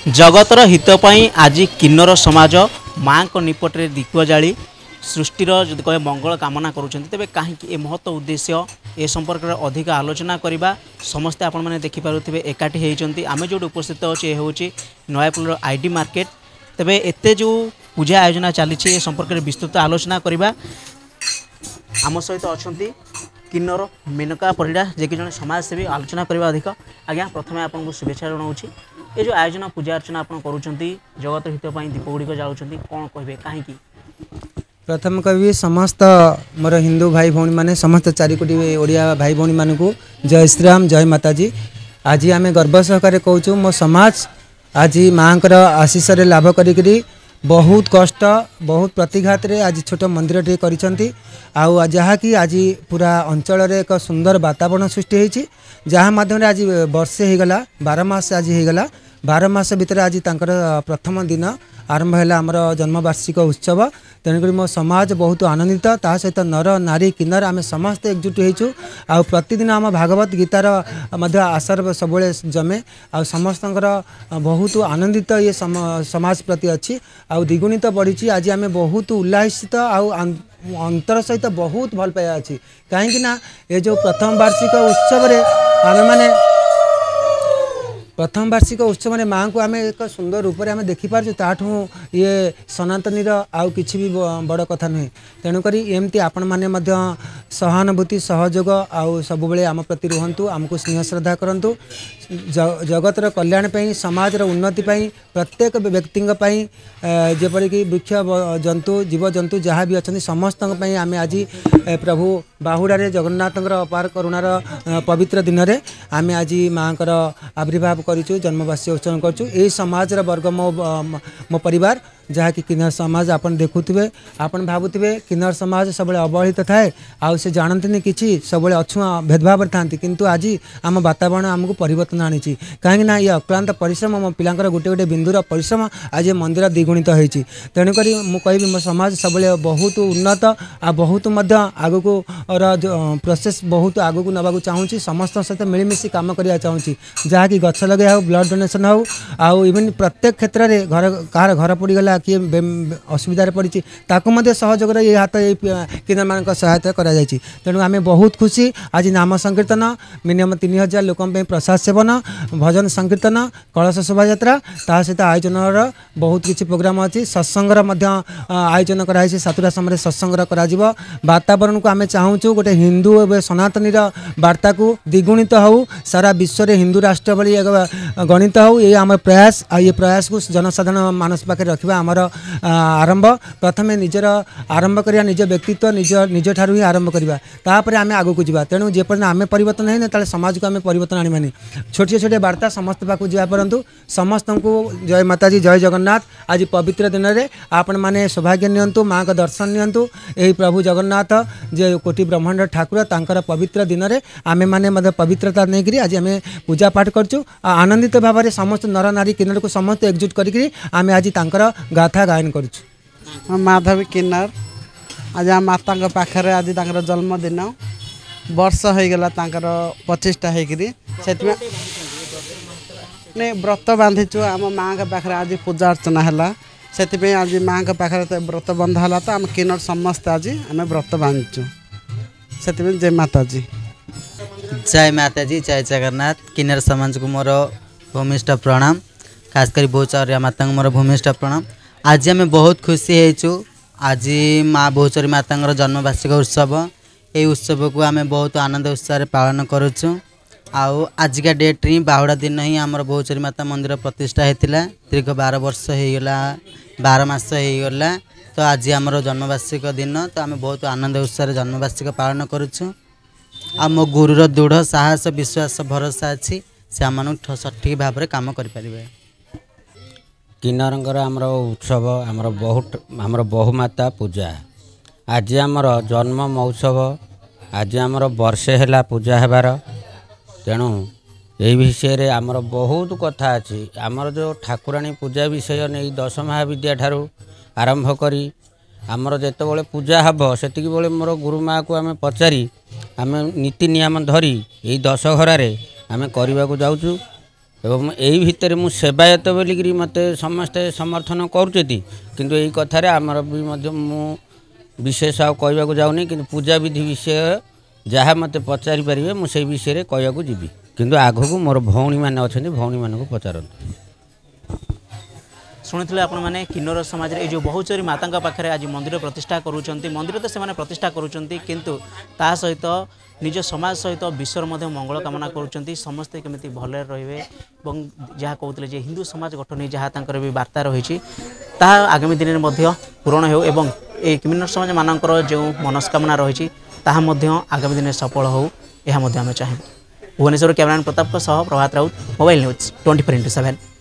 जगतर हित पाई आज किन्नर समाज माँ को निपटे दीप जाली सृष्टिर जदि कहे मंगल कामना करुँच तेज कहीं महत्व उद्देश्य ए संपर्क में अधिक आलोचना करवा समस्ते आपण मैंने देखिपे एकाठी होती आम जो उपस्थित अच्छे ये हूँ नयापल्लर आईडी मार्केट तेरे एत जो पूजा आयोजना चली संपर्क में विस्तृत आलोचना करवा आम सहित अच्छा किन्नर मेनका परिड़ा जे कि जन समाजसेवी आलोचना करवा अधिक आज्ञा प्रथम आपको शुभेच्छा जनाऊँ ये जो आयोजन पूजा अर्चना आप करुँच जगत हित दीप गुड़िक जाऊँच कौन कहे कहीं प्रथम कवि समस्त मोर हिंदू भाई भौणी मैंने समस्त 4 कोटी ओडिया भाई भौणी मान को जय श्रीराम जय माताजी। आज आम गर्व सहकार कहूँ मो समाज आज माँ आशीष लाभ करी बहुत कष्ट बहुत प्रतिघात रे आज छोट मंदिर टे करिसंती आउ जहाँकि आज पूरा अंचल रे एक सुंदर वातावरण सृष्टि होती जहाँ माध्यम आज वर्षे होगला 12 मास आज होगला 12 मास भितर आज तांकर प्रथम दिन आरंभ है आमर जन्मवार्षिक उत्सव तेणुक मो समाज बहुत आनंदित ता सहित नर नारी किन्नर आम समस्त एकजुट होइछु आ प्रतिदिन आम भागवत गीतार आशर सब जमे आ समस्त बहुत आनंदित ये समाज प्रति अच्छी आ द्विगुणित बढ़ी आज आम बहुत उल्लासित अंतर सहित बहुत भल पाया अच्छी कहीं ये जो प्रथम वार्षिक उत्सव आम मैंने प्रथम वार्षिक उत्सव में माँ को आम एक सुंदर रूप में देखिपार्छु ताठू ये सनातनी आउ किछि भी बड़ कथा नुहे तेणुक एमती आपण मैंने सहानुभूति सहयोग आउ सब बेले आम प्रति रुहतु आमको स्नेह श्रद्धा करूँ जगतर कल्याण पाई समाज उन्नति पाई प्रत्येक व्यक्ति जेपरिक वृक्ष जंतु जीव जंतु जहाँ भी अच्छा समस्त आम आज प्रभु बाहुड़े जगन्नाथ अपार करुणार पवित्र दिन में आम आज माँ आविर्भाव करूँ जन्मवार्षिक उत्सव करूँ यही समाज वर्ग मो परिवार जहाँकि किन्नर समाज आपन देखुवे आपन भावुवे किन्नर समाज सब अवहेलित थाए आउ से जानते कि सब अछुआ भेदभाव था किंतु आज आम वातावरण आमको परिवर्तन आनी कहीं ये अक्लांत परिश्रम मो पिला गोटे गोटे बिंदुर परिश्रम आज मंदिर द्विगुणित होती तेणुक मुझे मो समाज सब बहुत उन्नत आ बहुत आग को प्रोसेस बहुत आग को नवा चाहूँगी समस्त सहित मिलमिशी कम करने चाहूँगी जहाँकि गछ लगे हो ब्लड डोनेसन हो आउ इवन प्रत्येक क्षेत्र में घर कहार घर पड़गला किए असुविधा पड़ी सहयोग ये हाथ ये किन्नर मान सहायता करा तेणु आम बहुत खुशी आज नाम संकीर्तन मिनिमम 3000 लोक प्रसाद सेवन भजन संकीर्तन कलश शोभा यात्रा ता सहित आयोजन बहुत किसी प्रोग्राम अच्छी सत्संग आयोजन कराई सातुरा समय सत्संग वातावरण को आम चाहूँ गोटे हिंदू एवं सनातनी वार्ता को द्विगुणित हो सारा विश्व में हिंदू राष्ट्र भाई गणित हो ये आम प्रयास ये प्रयास को जनसाधारण मानस पाखे रखा आमर आरंभ प्रथम निजर आरंभ करिया निज व्यक्तित्व निज ठारू ही आरंभ करवा तापर आम आग को जावा तेणु जेपर्यंत आम परिवर्तन है ना समाज को आम परिवर्तन आनी छोटे छोटे वार्ता समस्त पाक जा परंतु समस्त को जय माताजी जय जगन्नाथ आज पवित्र दिन में आपण मैंने सौभाग्य नियंतु माँ का दर्शन नियंतु यही प्रभु जगन्नाथ जे कोटि ब्रह्मांड ठाकुर तांकर पवित्र दिन में आमे माने पवित्रता नहीं आज आम पूजा पाठ करचु आनंदित भाव में समस्त नर नारी किन्नर को समस्त एकजुट करी आम आज तांकर गाथा गायन करुछु। माधवी किन्नर आज माता पाखे आज जन्मदिन वर्ष हो गला 25टा नहीं व्रत बांधीचु आम माँ के पाखे आज पूजा अर्चना है से आज माँ के पाखे व्रत बंधा तो आम किन्नर समस्त आज आम व्रत बांधीचु से जय माताजी जय जगन्नाथ किन्नर समाज को मोर भूमिष्ठ प्रणाम खासकर बहुचरिया माता मोर भूमिष्ठ प्रणाम आज आम बहुत खुशी होइछु आज माँ बहुचरी माता जन्मवार्षिक उत्सव ये उत्सव को आम बहुत आनंद उत्साह पालन करुचु आउ आजिका डेट री बाहुड़ा दिन ही आमर बहुचरी माता मंदिर प्रतिष्ठा होता दीर्घ 12 वर्ष होगला 12 मास होगला तो आज आमर जन्मवार्षिक दिन तो आम बहुत आनंद उत्साह जन्मवार्षिक पालन करुचु आ मो गुरुर दृढ़ साहस विश्वास भरोसा अच्छी से आम सठिक भाव में कम करें किन्नर आमर उत्सव आमर बहुमाता पूजा आज आमर जन्म महोत्सव आज आमर वर्षे है पूजा हेबार तेणु यही विषय आमर बहुत कथा अच्छी आमर जो ठाकुराणी पूजा विषय नहीं 10 महाविद्या ठारू आरंभ करी आमर जिते पूजा हम से मोर गुरुमा को आम पचारि आम नीति नियम धरी यही 10 घरारे आम करने को जाऊँ ଏବଂ ଏଇ ଭିତରେ ମୁଁ ସେବାୟତ ବୋଲିକିରି ମୋତେ ସମସ୍ତେ ସମର୍ଥନ କରୁଛନ୍ତି କିନ୍ତୁ ଏଇ କଥାରେ ଆମର ବି ମଧ୍ୟ ମୁଁ ବିଶେଷ ଆଉ କହିବାକୁ ଯାଉନି କିନ୍ତୁ ପୂଜାବିଧି ବିଷୟ ଯାହା ମୋତେ ପଚାରି ପାରିବେ ମୁଁ ସେଇ ବିଷୟରେ କହିବାକୁ ଯିବି କିନ୍ତୁ ଆଗକୁ ମୋର ଭଉଣୀମାନେ ଅଛନ୍ତି ଭଉଣୀମାନଙ୍କୁ ପଚାରନ୍ତୁ। ଶୁଣିଥିଲେ ଆପଣମାନେ କିନ୍ନର ସମାଜରେ ଏଇ ଯେଉଁ ବହୁଚୋରୀ ମାତାଙ୍କ ପାଖରେ ଆଜି ମନ୍ଦିର ପ୍ରତିଷ୍ଠା କରୁଛନ୍ତି ମନ୍ଦିର ତ ସେମାନେ ପ୍ରତିଷ୍ଠା କରୁଛନ୍ତି କିନ୍ତୁ ତା ସହିତ ନିଜ ସମାଜ ସହିତ ବିଶ୍ୱର ମଧ୍ୟ ମଙ୍ଗଳ କାମନା କରୁଛନ୍ତି ସମସ୍ତେ କେମିତି ଭଲରେ ରହିବେ ଏବଂ ଯାହା କହୁଥିଲେ ଯେ ହିନ୍ଦୁ ସମାଜ ଗଠନ ଯାହା ତାଙ୍କର ବି ବାର୍ତ୍ତା ରହିଛି ତାହା ଆଗାମୀ ଦିନରେ ମଧ୍ୟ ପୂରଣ ହେଉ ଏବଂ এই কিন্নর সমাজ মানଙ୍କର ଯେଉଁ ମନସ୍କାମନା ରହିଛି ତାହା ମଧ୍ୟ ଆଗାମୀ ଦିନରେ ସଫଳ ହେଉ ଏହା ମଧ୍ୟ ଆମେ ଚାହିଁବୁ। ଭୁବନେଶ୍ୱର କ୍ୟାମେରାମ୍ୟାନ୍ ପ୍ରତାପଙ୍କ ସହ ପ୍ରଭାତ ରାଉତ ମୋବାଇଲ ନ୍ୟୁଜ୍ 24x7।